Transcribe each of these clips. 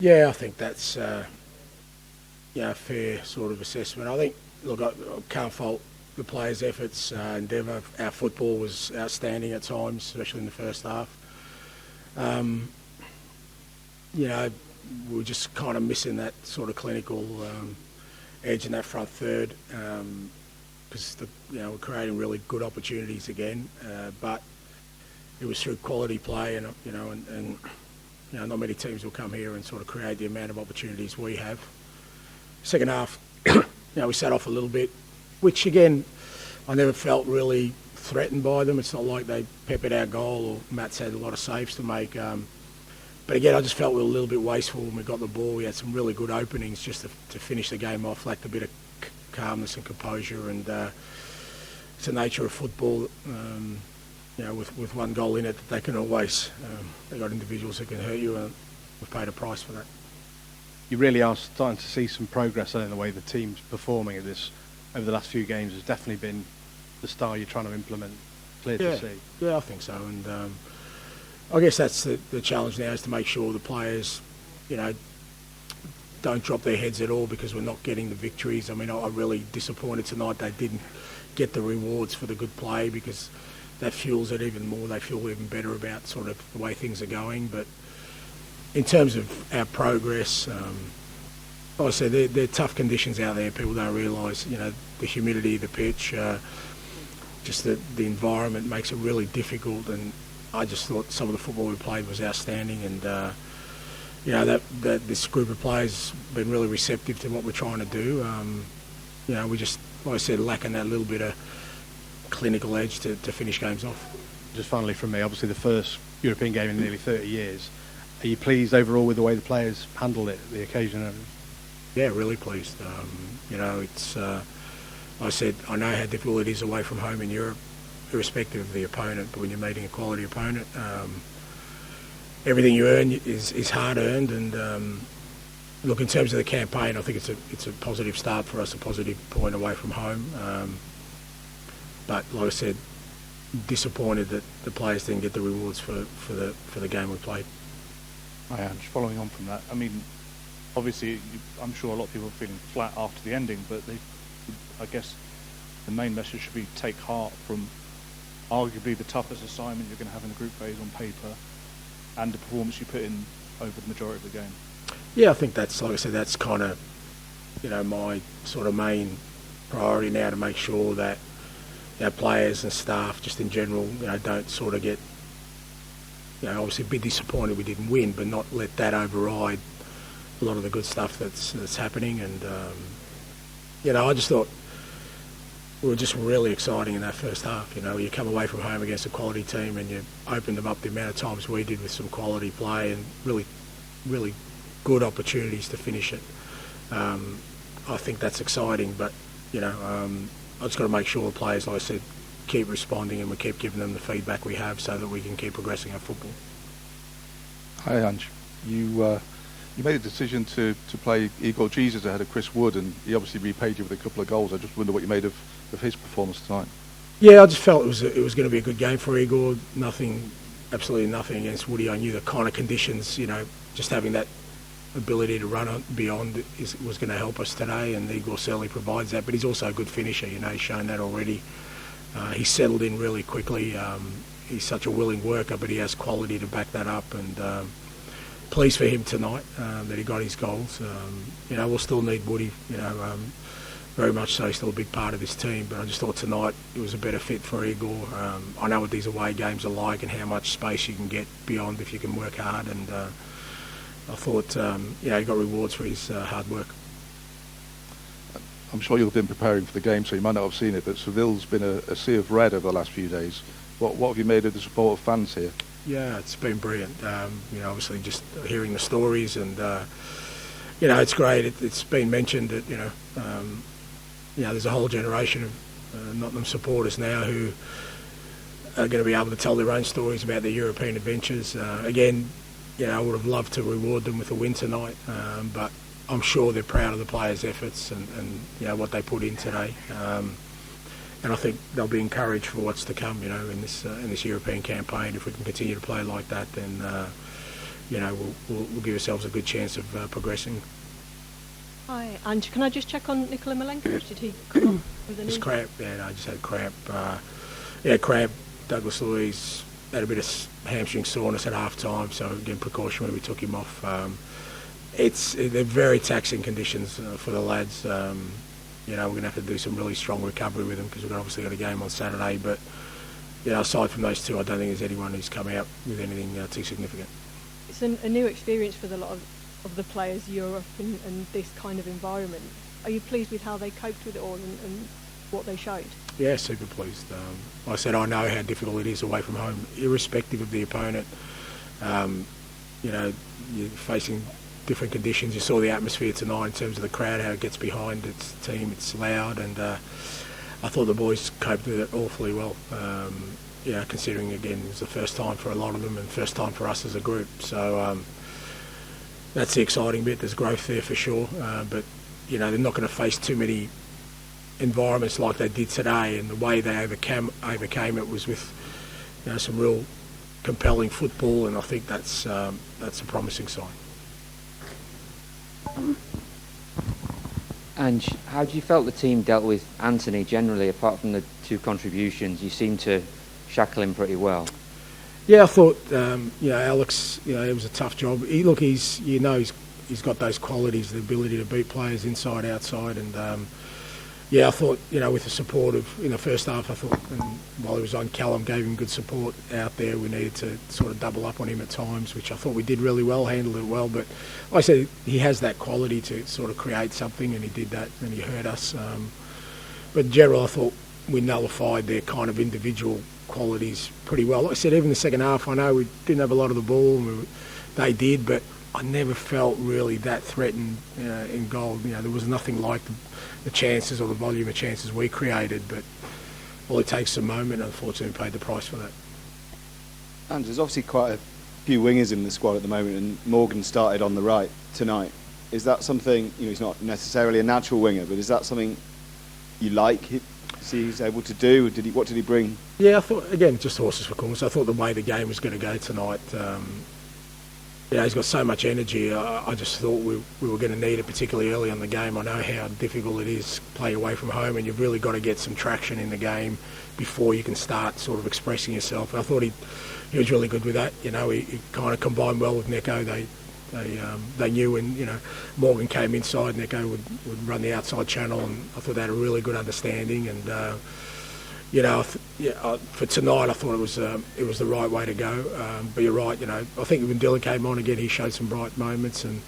Yeah, I think that's a fair sort of assessment. I think, look, I can't fault the players' efforts, endeavour. Our football was outstanding at times, especially in the first half. Um, you know, we were just kind of missing that sort of clinical edge in that front third, because we're creating really good opportunities again, but it was through quality play, and not many teams will come here and sort of create the amount of opportunities we have. Second half, we sat off a little bit, which again, I never felt really threatened by them. It's not like they peppered our goal or Matt's had a lot of saves to make. But again, I just felt we were a little bit wasteful when we got the ball. We had some really good openings just to finish the game off, lacked a bit of calmness and composure, and it's the nature of football. With one goal in it, that they can always, they got individuals that can hurt you, and we've paid a price for that. You really are starting to see some progress in the way the team's performing at this over the last few games. Has definitely been the style you're trying to implement. Clear to see. Yeah, I think so, and I guess that's the challenge now, is to make sure the players, don't drop their heads at all because we're not getting the victories. I mean, I'm really disappointed tonight they didn't get the rewards for the good play, because that fuels it even more. They feel even better about sort of the way things are going. But in terms of our progress, like I said, they're tough conditions out there. People don't realise, the humidity of the pitch, just the environment makes it really difficult. And I just thought some of the football we played was outstanding. And that this group of players have been really receptive to what we're trying to do. We just, like I said, lacking that little bit of clinical edge to finish games off. Just finally from me, obviously the first European game in nearly 30 years. Are you pleased overall with the way the players handled it, the occasion? Yeah, really pleased. It's like I said, I know how difficult it is away from home in Europe, irrespective of the opponent, but when you're meeting a quality opponent, everything you earn is hard earned. And look, in terms of the campaign, I think it's a positive start for us, a positive point away from home. But like I said, disappointed that the players didn't get the rewards for the game we played. Hi Ange, following on from that, I mean, obviously I'm sure a lot of people are feeling flat after the ending, but I guess the main message should be take heart from arguably the toughest assignment you're going to have in the group phase on paper, and the performance you put in over the majority of the game. Yeah, I think that's, like I said, that's kind of, my sort of main priority now, to make sure that our players and staff, just in general, don't sort of get, obviously be disappointed we didn't win, but not let that override a lot of the good stuff that's happening. And I just thought we were just really exciting in that first half. You come away from home against a quality team and you opened them up the amount of times we did with some quality play and really, really good opportunities to finish it. I think that's exciting, but I just got to make sure the players, like I said, keep responding and we keep giving them the feedback we have so that we can keep progressing our football. Hi Ange, you made a decision to play Igor Jesus ahead of Chris Wood, and he obviously repaid you with a couple of goals. I just wonder what you made of his performance tonight. Yeah, I just felt it was going to be a good game for Igor. Absolutely nothing against Woody. I knew the kind of conditions, just having that ability to run on beyond was going to help us today, and Igor certainly provides that. But he's also a good finisher. He's shown that already. He's settled in really quickly. He's such a willing worker, but he has quality to back that up. And pleased for him tonight that he got his goals. We'll still need Woody. Very much so. He's still a big part of this team. But I just thought tonight it was a better fit for Igor. I know what these away games are like and how much space you can get beyond if you can work hard. And I thought, he got rewards for his hard work. I'm sure you've been preparing for the game, so you might not have seen it, but Seville's been a sea of red over the last few days. What have you made of the support of fans here? Yeah, it's been brilliant. Obviously just hearing the stories and, it's great. It's been mentioned that, there's a whole generation of Nottingham supporters now who are going to be able to tell their own stories about their European adventures. Again, I would have loved to reward them with a win tonight, but I'm sure they're proud of the players' efforts and what they put in today. And I think they'll be encouraged for what's to come, in this European campaign. If we can continue to play like that, then we'll give ourselves a good chance of progressing. Hi, Ange. Can I just check on Nikola Milenkovic? Did he come off with an Just injury? cramp. Yeah, no, I just had cramp. Cramp. Douglas Luiz had a bit of hamstring soreness at half time, so again, precaution when we took him off. They're very taxing conditions for the lads. We're going to have to do some really strong recovery with them because we've obviously got a game on Saturday. But aside from those two, I don't think there's anyone who's come out with anything too significant. It's a new experience for a lot of the players, Europe and this kind of environment. Are you pleased with how they coped with it all and what they showed? Yeah, super pleased. Like I said, I know how difficult it is away from home, irrespective of the opponent. You're facing different conditions. You saw the atmosphere tonight in terms of the crowd, how it gets behind its team. It's loud, and I thought the boys coped with it awfully well. Considering, again, it was the first time for a lot of them and first time for us as a group. So that's the exciting bit. There's growth there for sure, but they're not going to face too many environments like they did today, and the way they overcame it was with some real compelling football, and I think that's a promising sign. Ange, how do you felt the team dealt with Anthony generally, apart from the two contributions? You seemed to shackle him pretty well. Yeah, I thought Alex. It was a tough job. He's got those qualities, the ability to beat players inside, outside, and I thought with the support of in the first half, I thought while he was on, Callum gave him good support out there. We needed to sort of double up on him at times, which I thought we did really well, handled it well. But like I said, he has that quality to sort of create something, and he did that, and he hurt us. But in general, I thought we nullified their kind of individual qualities pretty well. Like I said, even in the second half, I know we didn't have a lot of the ball, and they did, but I never felt really that threatened in goal. There was nothing like the chances or the volume of chances we created, but all it takes is a moment, and unfortunately we paid the price for that. And there's obviously quite a few wingers in the squad at the moment, and Morgan started on the right tonight. Is that something, he's not necessarily a natural winger, but is that something you like? He's able to do? What did he bring? Yeah, I thought, again, just horses for course. I thought the way the game was going to go tonight, he's got so much energy. I just thought we were going to need it, particularly early in the game. I know how difficult it is to play away from home, and you've really got to get some traction in the game before you can start sort of expressing yourself. I thought he was really good with that. He kind of combined well with Neko. They knew when Morgan came inside, Neko would run the outside channel, and I thought they had a really good understanding. And for tonight, I thought it was the right way to go. But you're right. I think when Dylan came on again, he showed some bright moments, and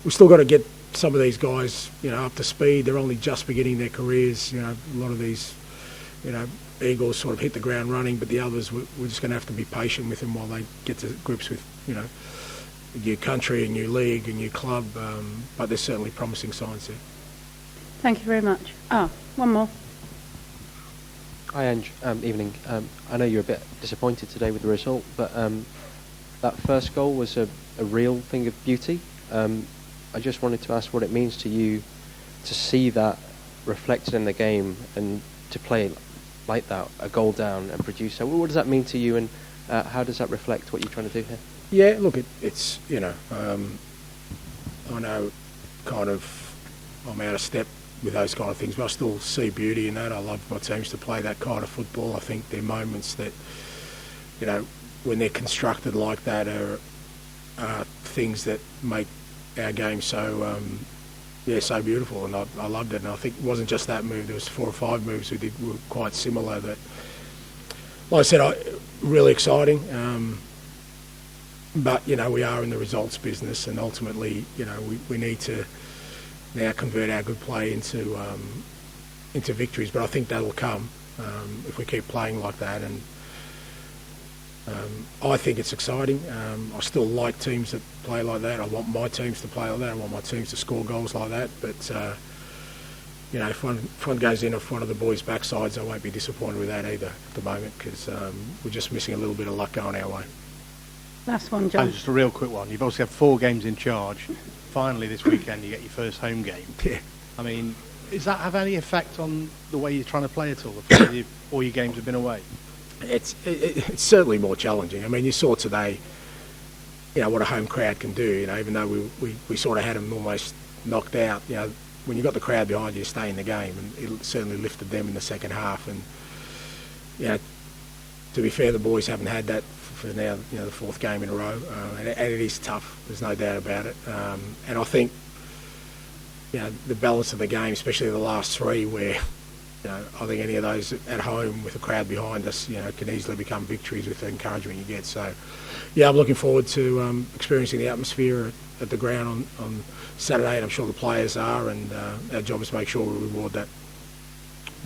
we've still got to get some of these guys, up to speed. They're only just beginning their careers. A lot of these, Eagles sort of hit the ground running, but the others, we're just going to have to be patient with them while they get to grips with, a new country, a new league, a new club. But there's certainly promising signs there. Thank you very much. One more. Hi, Ange. Evening. I know you're a bit disappointed today with the result, but that first goal was a real thing of beauty. I just wanted to ask what it means to you to see that reflected in the game and to play like that, a goal down and produce that. What does that mean to you, and how does that reflect what you're trying to do here? Yeah, look, it's I know kind of I'm out of step with those kind of things, but I still see beauty in that. I love my teams to play that kind of football. I think they're moments that, when they're constructed like that are things that make our game so so beautiful, and I loved it. And I think it wasn't just that move. There was 4 or 5 moves we did were quite similar. That, like I said, really exciting. But we are in the results business, and ultimately, we need to now convert our good play into victories. But I think that'll come if we keep playing like that. And I think it's exciting. I still like teams that play like that. I want my teams to play like that. I want my teams to score goals like that. But if one goes in off one of the boys' backsides, I won't be disappointed with that either at the moment, because we're just missing a little bit of luck going our way. Last one, John. And just a real quick one. You've obviously had 4 games in charge. Finally, this weekend, you get your first home game. Yeah. I mean, does that have any effect on the way you're trying to play at all? The fact that all your games have been away? It's certainly more challenging. I mean, you saw today, what a home crowd can do. Even though we sort of had them almost knocked out, when you've got the crowd behind you, you stay in the game, and it certainly lifted them in the second half. And to be fair, the boys haven't had that for now, the fourth game in a row, and it is tough. There's no doubt about it. And I think, the balance of the game, especially the last three, where I think any of those at home with the crowd behind us, can easily become victories with the encouragement you get. So, I'm looking forward to experiencing the atmosphere at the ground on Saturday, and I'm sure the players are, and our job is to make sure we reward that.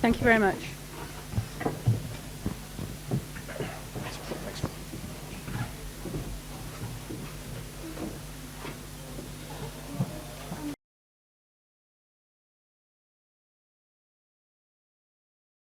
Thank you very much.